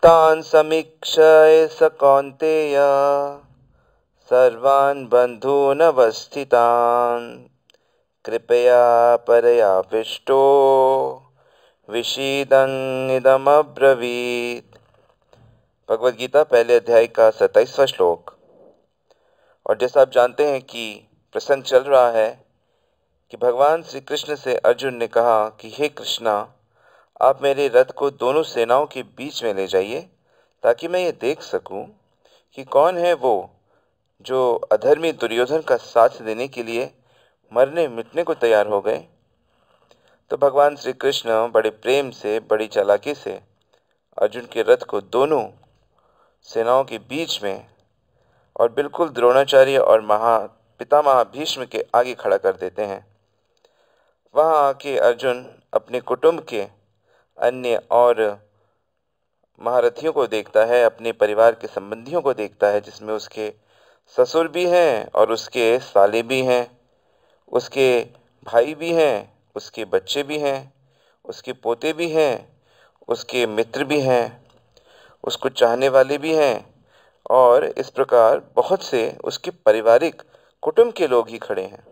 तान् समीक्षय स कौन्तेय सर्वान् बन्धूनवस्थितान् कृपया परयाविष्टो विषीदन्निदमब्रवीत्। भगवद गीता पहले अध्याय का 27वां श्लोक। और जैसा आप जानते हैं कि प्रसंग चल रहा है कि भगवान श्री कृष्ण से अर्जुन ने कहा कि हे कृष्णा, आप मेरे रथ को दोनों सेनाओं के बीच में ले जाइए ताकि मैं ये देख सकूं कि कौन है वो जो अधर्मी दुर्योधन का साथ देने के लिए मरने मिटने को तैयार हो गए। तो भगवान श्री कृष्ण बड़े प्रेम से, बड़ी चालाकी से अर्जुन के रथ को दोनों सेनाओं के बीच में और बिल्कुल द्रोणाचार्य और पितामह भीष्म के आगे खड़ा कर देते हैं। वहां आके अर्जुन अपने कुटुंब के अन्य और महारथियों को देखता है, अपने परिवार के संबंधियों को देखता है, जिसमें उसके ससुर भी हैं और उसके साले भी हैं, उसके भाई भी हैं, उसके बच्चे भी हैं, उसके पोते भी हैं, उसके मित्र भी हैं, उसको चाहने वाले भी हैं, और इस प्रकार बहुत से उसके पारिवारिक कुटुंब के लोग ही खड़े हैं।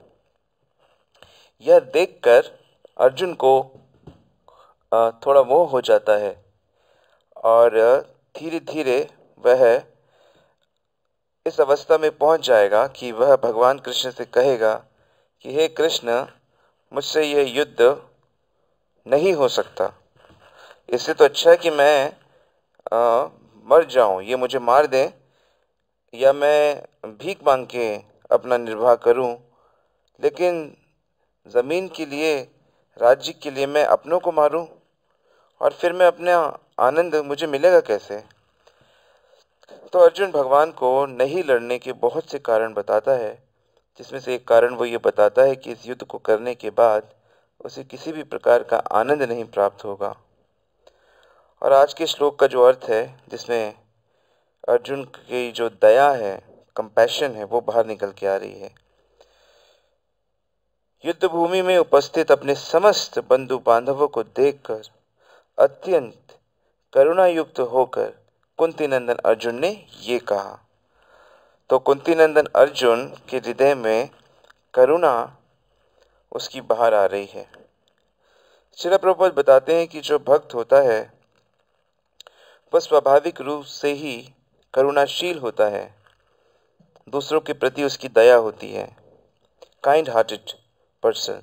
यह देखकर अर्जुन को थोड़ा मोह हो जाता है और धीरे धीरे वह इस अवस्था में पहुंच जाएगा कि वह भगवान कृष्ण से कहेगा कि हे कृष्ण, मुझसे यह युद्ध नहीं हो सकता। इससे तो अच्छा है कि मैं मर जाऊं, ये मुझे मार दें या मैं भीख मांग के अपना निर्वाह करूं, लेकिन ज़मीन के लिए, राज्य के लिए मैं अपनों को मारूं और फिर मैं अपना आनंद मुझे मिलेगा कैसे। तो अर्जुन भगवान को नहीं लड़ने के बहुत से कारण बताता है, जिसमें से एक कारण वो ये बताता है कि इस युद्ध को करने के बाद उसे किसी भी प्रकार का आनंद नहीं प्राप्त होगा। और आज के श्लोक का जो अर्थ है, जिसमें अर्जुन की जो दया है, कंपैशन है, वो बाहर निकल के आ रही है। युद्ध भूमि में उपस्थित अपने समस्त बंधु बांधवों को देखकर अत्यंत करुणायुक्त होकर कुंती नंदन अर्जुन ने ये कहा। तो कुंती नंदन अर्जुन के हृदय में करुणा उसकी बाहर आ रही है। श्रील प्रभुपाद बताते हैं कि जो भक्त होता है वह स्वाभाविक रूप से ही करुणाशील होता है, दूसरों के प्रति उसकी दया होती है, काइंड हार्टेड पर्सन।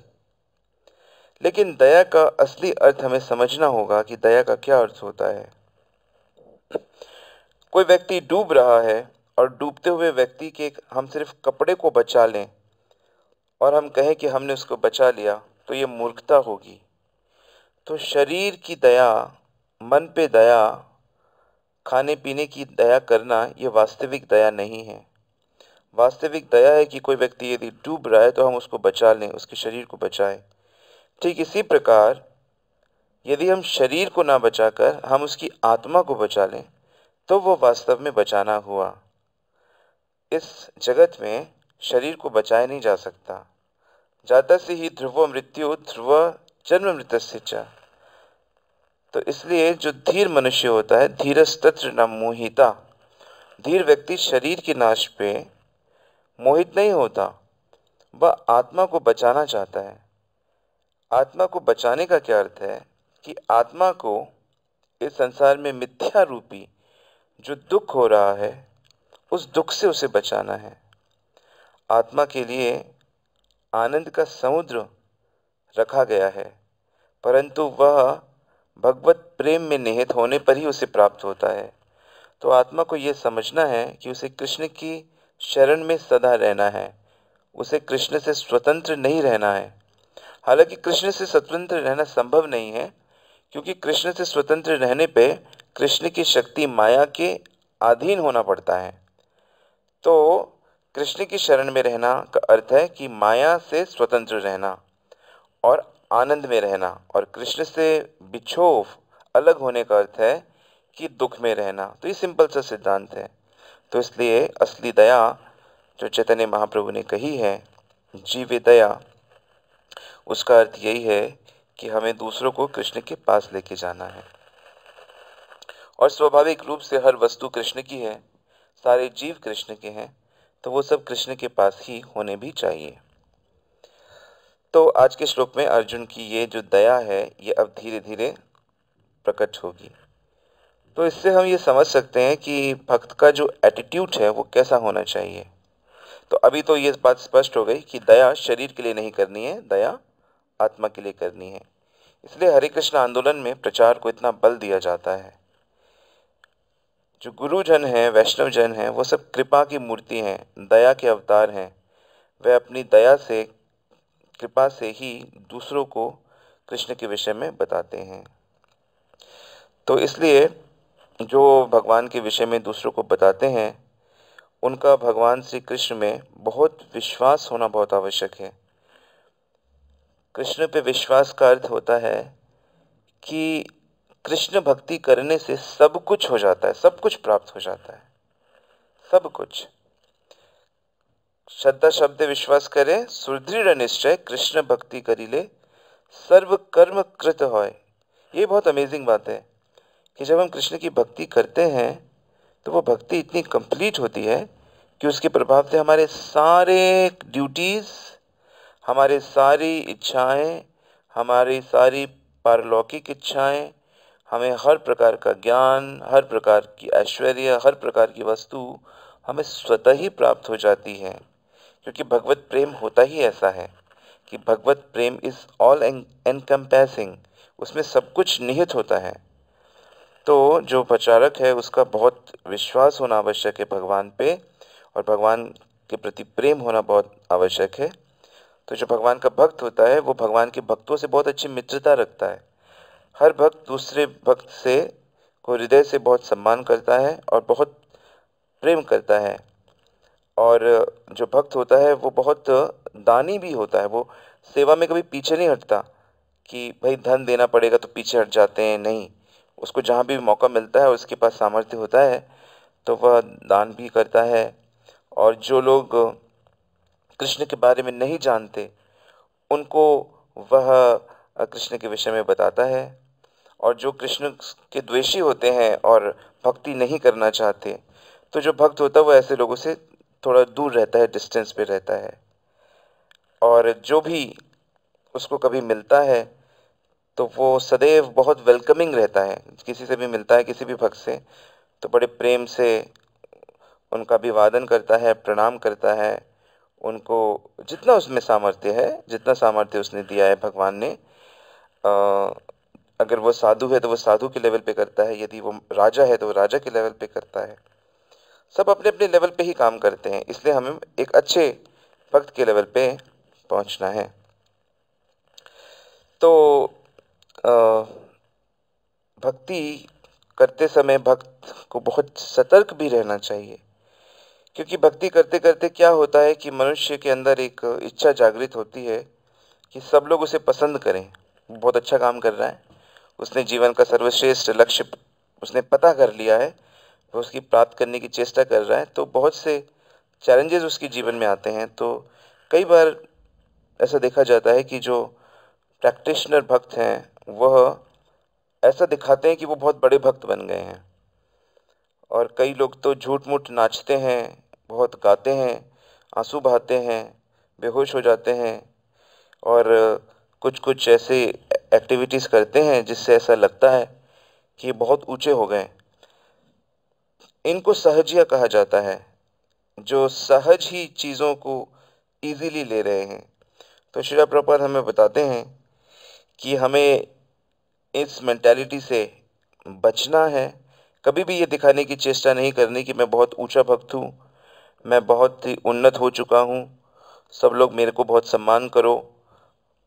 लेकिन दया का असली अर्थ हमें समझना होगा कि दया का क्या अर्थ होता है। कोई व्यक्ति डूब रहा है और डूबते हुए व्यक्ति के हम सिर्फ कपड़े को बचा लें और हम कहें कि हमने उसको बचा लिया, तो ये मूर्खता होगी। तो शरीर की दया, मन पे दया, खाने पीने की दया करना, ये वास्तविक दया नहीं है। वास्तविक दया है कि कोई व्यक्ति यदि डूब रहा है तो हम उसको बचा लें, उसके शरीर को बचाएं। ठीक इसी प्रकार यदि हम शरीर को ना बचाकर हम उसकी आत्मा को बचा लें तो वो वास्तव में बचाना हुआ। इस जगत में शरीर को बचाया नहीं जा सकता। जाता से ही ध्रुवो मृत्यु ध्रुव जन्म मृतस्य च। तो इसलिए जो धीर मनुष्य होता है, धीरस्तत्र न मोहिता, धीर व्यक्ति शरीर के नाश पे मोहित नहीं होता, वह आत्मा को बचाना चाहता है। आत्मा को बचाने का क्या अर्थ है कि आत्मा को इस संसार में मिथ्या रूपी जो दुख हो रहा है, उस दुख से उसे बचाना है। आत्मा के लिए आनंद का समुद्र रखा गया है, परंतु वह भगवत प्रेम में निहित होने पर ही उसे प्राप्त होता है। तो आत्मा को यह समझना है कि उसे कृष्ण की शरण में सदा रहना है, उसे कृष्ण से स्वतंत्र नहीं रहना है। हालांकि कृष्ण से स्वतंत्र रहना संभव नहीं है, क्योंकि कृष्ण से स्वतंत्र रहने पे कृष्ण की शक्ति माया के अधीन होना पड़ता है। तो कृष्ण की शरण में रहना का अर्थ है कि माया से स्वतंत्र रहना और आनंद में रहना, और कृष्ण से बिछोह अलग होने का अर्थ है कि दुख में रहना। तो ये सिंपल सा सिद्धांत है। तो इसलिए असली दया जो चैतन्य महाप्रभु ने कही है, जीवे दया, उसका अर्थ यही है कि हमें दूसरों को कृष्ण के पास लेके जाना है। और स्वाभाविक रूप से हर वस्तु कृष्ण की है, सारे जीव कृष्ण के हैं, तो वो सब कृष्ण के पास ही होने भी चाहिए। तो आज के श्लोक में अर्जुन की ये जो दया है ये अब धीरे धीरे प्रकट होगी। तो इससे हम ये समझ सकते हैं कि भक्त का जो एटीट्यूड है वो कैसा होना चाहिए। तो अभी तो ये बात स्पष्ट हो गई कि दया शरीर के लिए नहीं करनी है, दया आत्मा के लिए करनी है। इसलिए हरे कृष्ण आंदोलन में प्रचार को इतना बल दिया जाता है। जो गुरुजन हैं, वैष्णव जन हैं, वो सब कृपा की मूर्ति हैं, दया के अवतार हैं। वे अपनी दया से, कृपा से ही दूसरों को कृष्ण के विषय में बताते हैं। तो इसलिए जो भगवान के विषय में दूसरों को बताते हैं उनका भगवान श्री कृष्ण में बहुत विश्वास होना बहुत आवश्यक है। कृष्ण पे विश्वास का अर्थ होता है कि कृष्ण भक्ति करने से सब कुछ हो जाता है, सब कुछ प्राप्त हो जाता है, सब कुछ। श्रद्धा शब्द विश्वास करे, सुदृढ़ निश्चय कृष्ण भक्ति करिले, सर्व कर्म कृत होय। ये बहुत अमेजिंग बात है कि जब हम कृष्ण की भक्ति करते हैं तो वो भक्ति इतनी कंप्लीट होती है कि उसके प्रभाव से हमारे सारे ड्यूटीज़, हमारे सारी इच्छाएं, हमारी सारी पारलौकिक इच्छाएं, हमें हर प्रकार का ज्ञान, हर प्रकार की ऐश्वर्य, हर प्रकार की वस्तु हमें स्वतः ही प्राप्त हो जाती है। क्योंकि भगवत प्रेम होता ही ऐसा है कि भगवत प्रेम इज़ ऑल एनकम्पैसिंग, उसमें सब कुछ निहित होता है। तो जो प्रचारक है उसका बहुत विश्वास होना आवश्यक है भगवान पे, और भगवान के प्रति प्रेम होना बहुत आवश्यक है। तो जो भगवान का भक्त होता है वो भगवान के भक्तों से बहुत अच्छी मित्रता रखता है। हर भक्त दूसरे भक्त से को हृदय से बहुत सम्मान करता है और बहुत प्रेम करता है। और जो भक्त होता है वो बहुत दानी भी होता है, वो सेवा में कभी पीछे नहीं हटता कि भाई धन देना पड़ेगा तो पीछे हट जाते हैं, नहीं। उसको जहाँ भी मौका मिलता है, उसके पास सामर्थ्य होता है तो वह दान भी करता है। और जो लोग कृष्ण के बारे में नहीं जानते उनको वह कृष्ण के विषय में बताता है। और जो कृष्ण के द्वेषी होते हैं और भक्ति नहीं करना चाहते, तो जो भक्त होता है वो ऐसे लोगों से थोड़ा दूर रहता है, डिस्टेंस पे रहता है। और जो भी उसको कभी मिलता है तो वो सदैव बहुत वेलकमिंग रहता है। किसी से भी मिलता है, किसी भी भक्त से, तो बड़े प्रेम से उनका अभिवादन करता है, प्रणाम करता है। उनको जितना उसमें सामर्थ्य है, जितना सामर्थ्य उसने दिया है भगवान ने, अगर वो साधु है तो वो साधु के लेवल पे करता है, यदि वो राजा है तो वो राजा के लेवल पे करता है। सब अपने अपने लेवल पे ही काम करते हैं, इसलिए हमें एक अच्छे भक्त के लेवल पे पहुंचना है। तो भक्ति करते समय भक्त को बहुत सतर्क भी रहना चाहिए, क्योंकि भक्ति करते करते क्या होता है कि मनुष्य के अंदर एक इच्छा जागृत होती है कि सब लोग उसे पसंद करें। वो बहुत अच्छा काम कर रहा है, उसने जीवन का सर्वश्रेष्ठ लक्ष्य उसने पता कर लिया है, वो उसकी प्राप्त करने की चेष्टा कर रहा है। तो बहुत से चैलेंजेस उसके जीवन में आते हैं। तो कई बार ऐसा देखा जाता है कि जो प्रैक्टिशनर भक्त हैं वह ऐसा दिखाते हैं कि वो बहुत बड़े भक्त बन गए हैं, और कई लोग तो झूठ मूठ नाचते हैं, बहुत गाते हैं, आंसू बहाते हैं, बेहोश हो जाते हैं, और कुछ कुछ ऐसे एक्टिविटीज़ करते हैं जिससे ऐसा लगता है कि ये बहुत ऊंचे हो गए। इनको सहजिया कहा जाता है, जो सहज ही चीज़ों को इजीली ले रहे हैं। तो श्रील प्रभुपाद हमें बताते हैं कि हमें इस मेंटालिटी से बचना है। कभी भी ये दिखाने की चेष्टा नहीं करनी कि मैं बहुत ऊंचा भक्त हूँ, मैं बहुत ही उन्नत हो चुका हूँ, सब लोग मेरे को बहुत सम्मान करो।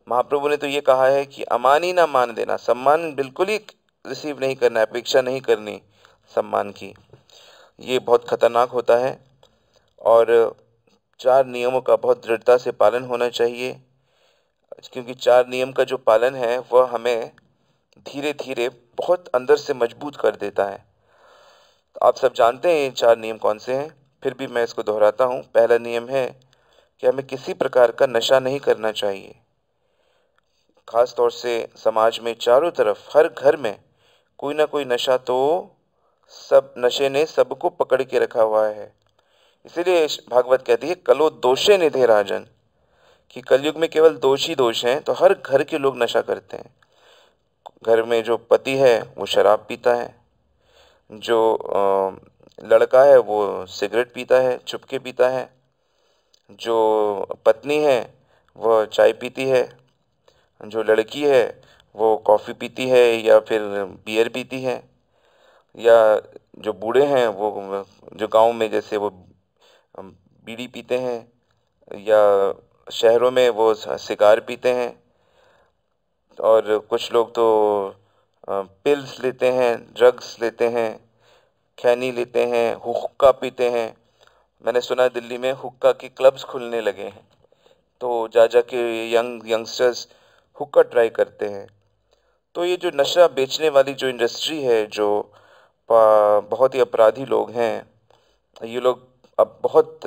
महाप्रभु ने तो ये कहा है कि अमान ही ना मान देना, सम्मान बिल्कुल ही रिसीव नहीं करना है, अपेक्षा नहीं करनी सम्मान की। ये बहुत खतरनाक होता है। और 4 नियमों का बहुत दृढ़ता से पालन होना चाहिए, क्योंकि 4 नियम का जो पालन है वह हमें धीरे धीरे बहुत अंदर से मजबूत कर देता है। तो आप सब जानते हैं ये 4 नियम कौन से हैं, फिर भी मैं इसको दोहराता हूँ। पहला नियम है कि हमें किसी प्रकार का नशा नहीं करना चाहिए। खास तौर से समाज में चारों तरफ हर घर में कोई ना कोई नशा तो सब नशे ने सबको पकड़ के रखा हुआ है। इसीलिए भागवत कहती है कलो दोषे निधे राजन, कि कलयुग में केवल दोष ही दोष हैं। तो हर घर के लोग नशा करते हैं। घर में जो पति है वो शराब पीता है, जो लड़का है वो सिगरेट पीता है, चुपके पीता है, जो पत्नी है वह चाय पीती है, जो लड़की है वो कॉफ़ी पीती है या फिर बियर पीती है, या जो बूढ़े हैं वो जो गांव में जैसे वो बीड़ी पीते हैं, या शहरों में वो सिगार पीते हैं, और कुछ लोग तो पिल्स लेते हैं, ड्रग्स लेते हैं, खैनी लेते हैं, हुक्का पीते हैं। मैंने सुना है दिल्ली में हुक्का के क्लब्स खुलने लगे हैं, तो जा जा के यंगस्टर्स हुक्का ट्राई करते हैं। तो ये जो नशा बेचने वाली जो इंडस्ट्री है, जो बहुत ही अपराधी लोग हैं, ये लोग अब बहुत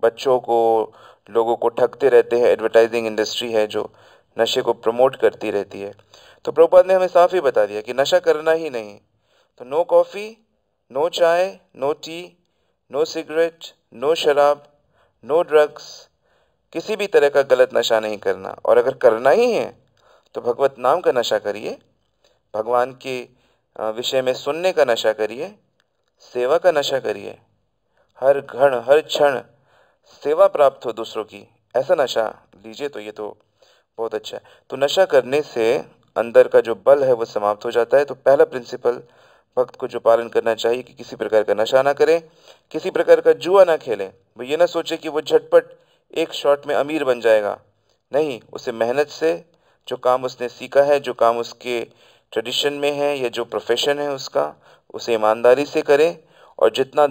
बच्चों को, लोगों को ठगते रहते हैं। एडवर्टाइजिंग इंडस्ट्री है जो नशे को प्रमोट करती रहती है। तो प्रभुपाद ने हमें साफ ही बता दिया कि नशा करना ही नहीं। तो नो कॉफ़ी, नो चाय, no tea, no cigarette, no शराब, नो ड्रग्स, किसी भी तरह का गलत नशा नहीं करना। और अगर करना ही है तो भगवत नाम का नशा करिए, भगवान के विषय में सुनने का नशा करिए, सेवा का नशा करिए, हर घण हर क्षण सेवा प्राप्त हो दूसरों की, ऐसा नशा लीजिए। तो ये तो बहुत अच्छा है। तो नशा करने से अंदर का जो बल है वो समाप्त हो जाता है। तो पहला प्रिंसिपल भक्त को जो पालन करना चाहिए कि किसी प्रकार का नशा ना करें, किसी प्रकार का जुआ ना खेलें। वो ये ना सोचे कि वो झटपट एक शॉट में अमीर बन जाएगा। नहीं, उसे मेहनत से जो काम उसने सीखा है, जो काम उसके ट्रेडिशन में है या जो प्रोफेशन है उसका, उसे ईमानदारी से करे। और जितना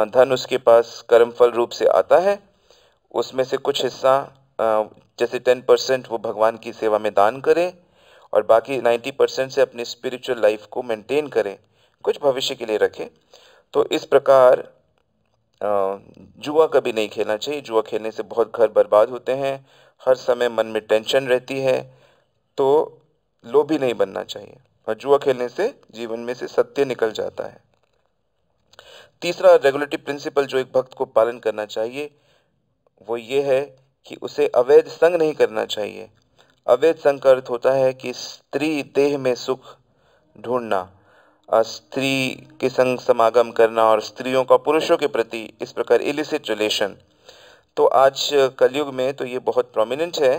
धन उसके पास कर्मफल रूप से आता है उसमें से कुछ हिस्सा जैसे 10% वो भगवान की सेवा में दान करे, और बाकी 90% से अपनी स्पिरिचुअल लाइफ को मेंटेन करे, कुछ भविष्य के लिए रखे। तो इस प्रकार जुआ कभी नहीं खेलना चाहिए। जुआ खेलने से बहुत घर बर्बाद होते हैं, हर समय मन में टेंशन रहती है। तो लोभी नहीं बनना चाहिए, और जुआ खेलने से जीवन में से सत्य निकल जाता है। तीसरा रेगुलेटरी प्रिंसिपल जो एक भक्त को पालन करना चाहिए वो ये है कि उसे अवैध संग नहीं करना चाहिए। अवैध संग का अर्थ होता है कि स्त्री देह में सुख ढूंढना, स्त्री के संग समागम करना, और स्त्रियों का पुरुषों के प्रति इस प्रकार इलिसिट रिलेशन। तो आज कलयुग में तो ये बहुत प्रोमिनेंट है।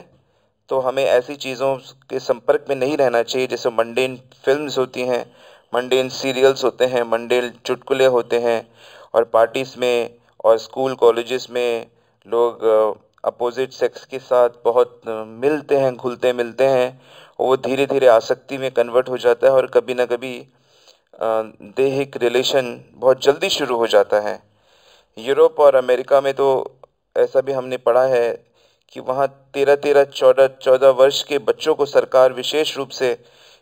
तो हमें ऐसी चीज़ों के संपर्क में नहीं रहना चाहिए, जैसे मंडेन फिल्म्स होती हैं, मंडेन सीरियल्स होते हैं, मंडेन चुटकुले होते हैं, और पार्टीज में और स्कूल कॉलेजेस में लोग अपोजिट सेक्स के साथ बहुत मिलते हैं, घुलते मिलते हैं, और वो धीरे धीरे आसक्ति में कन्वर्ट हो जाता है, और कभी ना कभी दैहिक रिलेशन बहुत जल्दी शुरू हो जाता है। यूरोप और अमेरिका में तो ऐसा भी हमने पढ़ा है कि वहाँ 13-13, 14-14 वर्ष के बच्चों को सरकार विशेष रूप से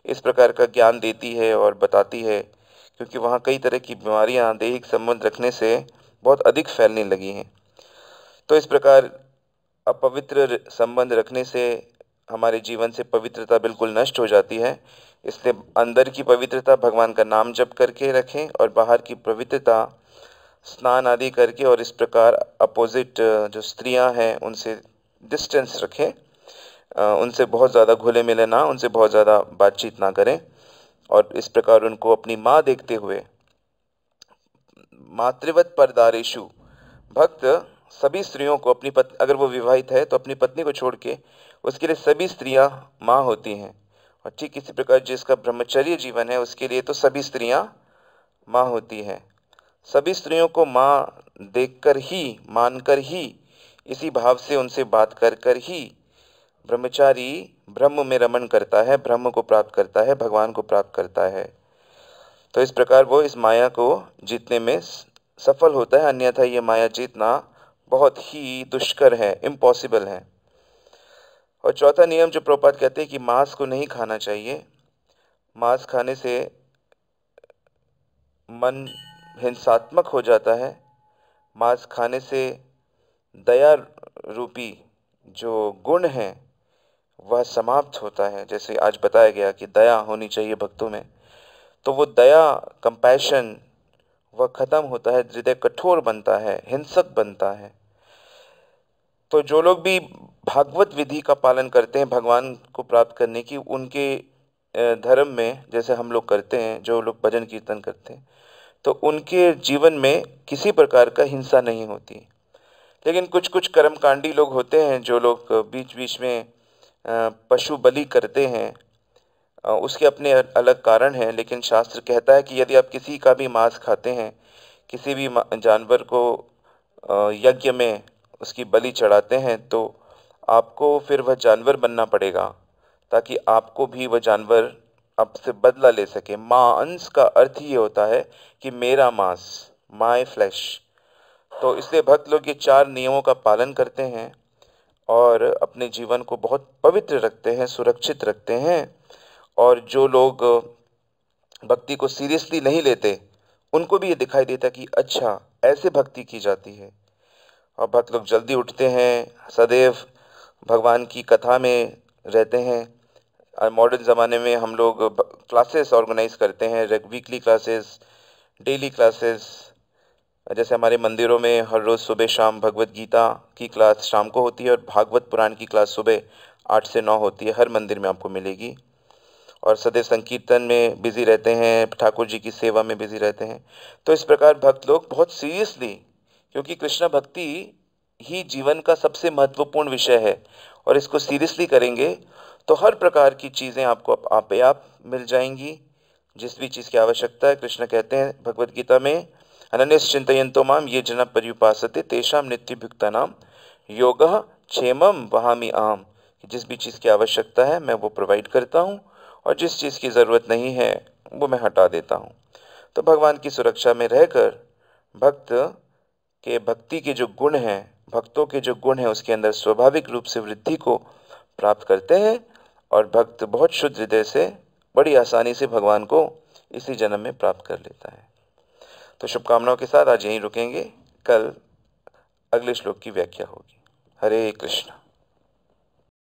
इस प्रकार का ज्ञान देती है और बताती है, क्योंकि वहाँ कई तरह की बीमारियाँ दैहिक संबंध रखने से बहुत अधिक फैलने लगी हैं। तो इस प्रकार अपवित्र संबंध रखने से हमारे जीवन से पवित्रता बिल्कुल नष्ट हो जाती है। इसलिए अंदर की पवित्रता भगवान का नाम जप करके रखें, और बाहर की पवित्रता स्नान आदि करके, और इस प्रकार अपोजिट जो स्त्रियां हैं उनसे डिस्टेंस रखें, उनसे बहुत ज़्यादा घुले मिले ना, उनसे बहुत ज़्यादा बातचीत ना करें। और इस प्रकार उनको अपनी माँ देखते हुए, मातृवत परदारेशु, भक्त सभी स्त्रियों को अपनी अगर वो विवाहित है तो अपनी पत्नी को छोड़ के उसके लिए सभी स्त्रियां माँ होती हैं। और ठीक इसी प्रकार जिसका ब्रह्मचर्य जीवन है उसके लिए तो सभी स्त्रियां माँ होती हैं। सभी स्त्रियों को माँ देखकर ही, मानकर ही, इसी भाव से उनसे बात कर कर ही ब्रह्मचारी ब्रह्म में रमण करता है, ब्रह्म को प्राप्त करता है, भगवान को प्राप्त करता है। तो इस प्रकार वो इस माया को जीतने में सफल होता है, अन्यथा ये माया जीतना बहुत ही दुष्कर है, इम्पॉसिबल है। और चौथा नियम जो प्रभुपाद कहते हैं कि मांस को नहीं खाना चाहिए। मांस खाने से मन हिंसात्मक हो जाता है। मांस खाने से दया रूपी जो गुण है वह समाप्त होता है। जैसे आज बताया गया कि दया होनी चाहिए भक्तों में। तो वो दया, कंपैशन, वह खत्म होता है, हृदय कठोर बनता है, हिंसक बनता है। तो जो लोग भी भागवत विधि का पालन करते हैं भगवान को प्राप्त करने की, उनके धर्म में जैसे हम लोग करते हैं, जो लोग भजन कीर्तन करते हैं, तो उनके जीवन में किसी प्रकार का हिंसा नहीं होती। लेकिन कुछ कुछ कर्मकांडी लोग होते हैं जो लोग बीच बीच में पशु बलि करते हैं, उसके अपने अलग कारण हैं। लेकिन शास्त्र कहता है कि यदि आप किसी का भी मांस खाते हैं, किसी भी जानवर को यज्ञ में उसकी बलि चढ़ाते हैं, तो आपको फिर वह जानवर बनना पड़ेगा ताकि आपको भी वह जानवर आपसे बदला ले सके। मांस का अर्थ ही ये होता है कि मेरा मांस, माय फ्लैश। तो इसलिए भक्त लोग ये 4 नियमों का पालन करते हैं और अपने जीवन को बहुत पवित्र रखते हैं, सुरक्षित रखते हैं। और जो लोग भक्ति को सीरियसली नहीं लेते, उनको भी ये दिखाई देता कि अच्छा, ऐसे भक्ति की जाती है। और भक्त लोग जल्दी उठते हैं, सदैव भगवान की कथा में रहते हैं। मॉडर्न ज़माने में हम लोग क्लासेस ऑर्गेनाइज करते हैं, वीकली क्लासेस, डेली क्लासेस। जैसे हमारे मंदिरों में हर रोज़ सुबह शाम भगवत गीता की क्लास शाम को होती है और भागवत पुराण की क्लास सुबह 8 से 9 होती है, हर मंदिर में आपको मिलेगी। और सदैव संकीर्तन में बिजी रहते हैं, ठाकुर जी की सेवा में बिजी रहते हैं। तो इस प्रकार भक्त लोग बहुत सीरियसली, क्योंकि कृष्ण भक्ति ही जीवन का सबसे महत्वपूर्ण विषय है, और इसको सीरियसली करेंगे तो हर प्रकार की चीज़ें आपको आप मिल जाएंगी। जिस भी चीज़ की आवश्यकता है, कृष्ण कहते हैं भगवत गीता में, अनन्यस चिंतयन्तो माम ये जना पर्युपासते तेषाम नित्यभुक्तानाम योगः क्षेमम वहामि अहम्। जिस भी चीज़ की आवश्यकता है मैं वो प्रोवाइड करता हूँ, और जिस चीज़ की ज़रूरत नहीं है वो मैं हटा देता हूँ। तो भगवान की सुरक्षा में रहकर भक्त के भक्ति के जो गुण हैं, भक्तों के जो गुण हैं, उसके अंदर स्वाभाविक रूप से वृद्धि को प्राप्त करते हैं, और भक्त बहुत शुद्ध हृदय से बड़ी आसानी से भगवान को इसी जन्म में प्राप्त कर लेता है। तो शुभकामनाओं के साथ आज यहीं रुकेंगे, कल अगले श्लोक की व्याख्या होगी। हरे कृष्ण।